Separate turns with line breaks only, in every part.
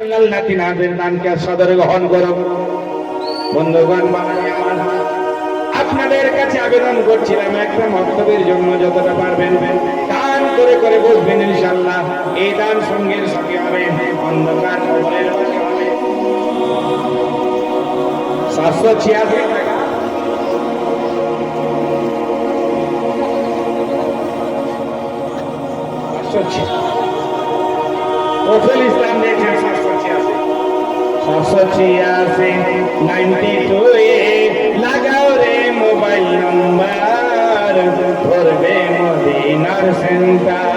আল্লাহ তিনাদের দানকে সদর গ্রহণ করো। বন্ধুগণ, আপনাদের কাছে আবেদন করছিলাম একটা মক্তবের জন্য যতটা পারবেন দান করে করে বসবেন ইনশাআল্লাহ। এই দান সঙ্গের সঙ্গে হবে, অন্ধকার কবরের পাশে হবে। 786 টাকা। রসুল ইসলাম দেখছেন 786 লাগাও রে মোবাইল নাম্বার, ধরবে মদিনার সেন্টার।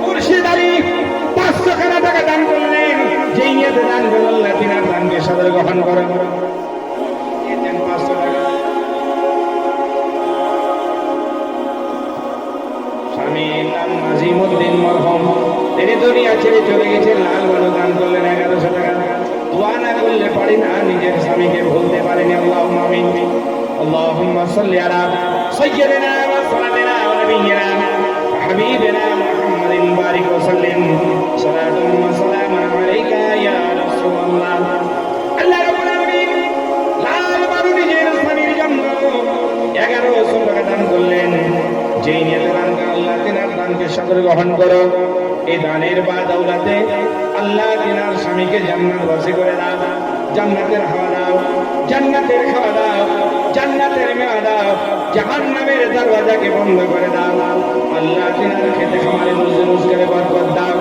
মুর্শিদারি 500 টাকা দান করলেন। যেই নিয়তে দান করলেন আল্লাহ তিনার দানকে সদর গ্রহণ করেন। 500 টাকা। স্বামী নাম নাজিমউদ্দিন মরহুম, তিনি দুনিয়া ছেড়ে চলে গেছেন। লাল বালু দান করলেন 1100 টাকা। দোয়া না করলে পারি না, নিজের স্বামীকে ভুলতে পারেনি। আল্লাহুম্মা আমিন। আল্লাহুম্মা সাল্লি আলা সাইয়্যিদিনা ওয়া সালাতিনা ওয়া নাবিয়্যিনা হাবিবিনা মুহাম্মাদিন বারিক ওয়া সাল্লিম সালাতাম ওয়া সালামান আলাইকা ইয়া রাসূলুল্লাহ। আল্লাহ রাব্বুল আলামিন লাল বালু নিজের স্বামীর জন্য 1100 টাকা দান করলেন। যেই নিয়তে দান আল্লাহ তিনার দানকে সদর গ্রহণ করো। এই দানের বাদৌলাতে আল্লাহ তিনার স্বামীকে জান্নাতবাসী করে দাও, জান্নাতের হাওয়া দাও, জান্নাতের খাওয়া দাও, জান্নাতের মেওয়া দাও, জাহান্নামের দরওয়াজাকে বন্ধ করে দাও। আল্লাহ তিনার খেতে খামারে রোজগারে বরকত দাও।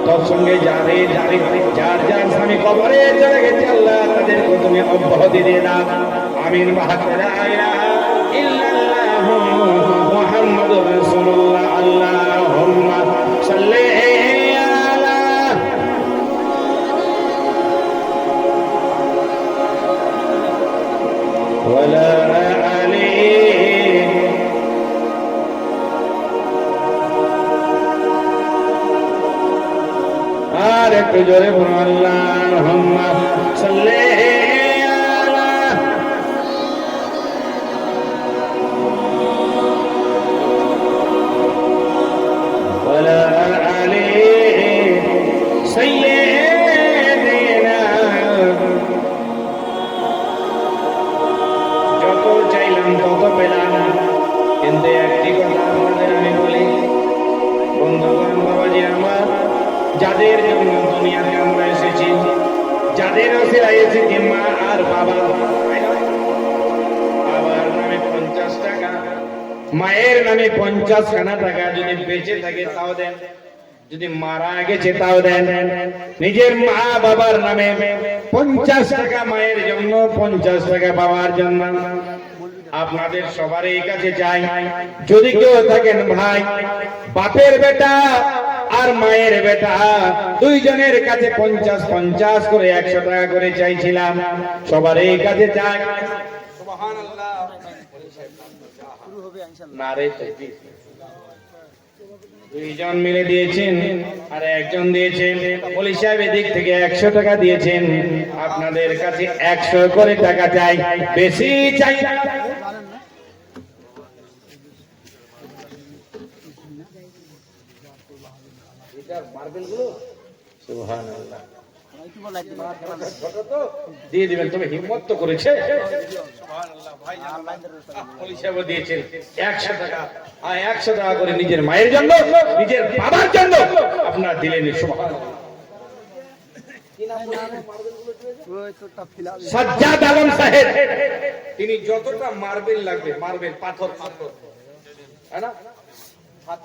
তোর সঙ্গে যার যার স্বামী কবরে চলে গেছে আল্লাহ তাদেরকে তুমি অব্যাহতি দিয়ে দাও। আমিন। লা ইলাহা ইল্লাল্লাহু মুহাম্মাদুর রাসূলুল্লাহ। আল্লাহুম্মা সাল্লি আলা ওয়ালা আলি। আর একটু জোরে বলো আল্লাহুম্মা সাল্লি কিন্তু একটি কথা আপনাদের আমি বলি, বন্ধুগণ, বাবাজি আমার, যাদের জন্য দুনিয়াতে আমরা এসেছি, যাদের ওসিলায় এসেছি, মা আর বাবা, বাবার নামে 50 টাকা, মায়ের নামে 50 টাকা যদি বেঁচে থাকে তাও দেন, যদি মারা গেছে তাও দেন। নিজের মা বাবার নামে 50 টাকা মায়ের জন্য, 50 টাকা বাবার জন্য। আপনাদের সবারই কাছে চাই, যদি কেউ থাকেন ভাই, বাপের বেটা আর মায়ের বেটা দুইজনের কাছে 50 করে 100 টাকা করে চাইছিলাম। সবারই কাছে চাই। সুবহানাল্লাহ। নারে তাকবীর। দুইজন মিলে দিয়েছেন আর একজন দিয়েছেন। পুলিশ সাহেবের দিক থেকে 100 টাকা দিয়েছেন। আপনাদের কাছে 100 করে টাকা চাই, বেশি চাই না। সুবহানাল্লাহ। দিয়ে দিবেন, তবে হিম্মত তো করেছে। পুলিশ সাহেব দিয়েছেন 100 টাকা, আর 100 টাকা করে নিজের মায়ের জন্য, নিজের বাবার জন্য আপনারা দিলেন। সুবহানাল্লাহ। সাজ্জাদ আলম সাহেব, তিনি যতটা মার্বেল লাগবে, মার্বেল পাথর, তাই না, হাতে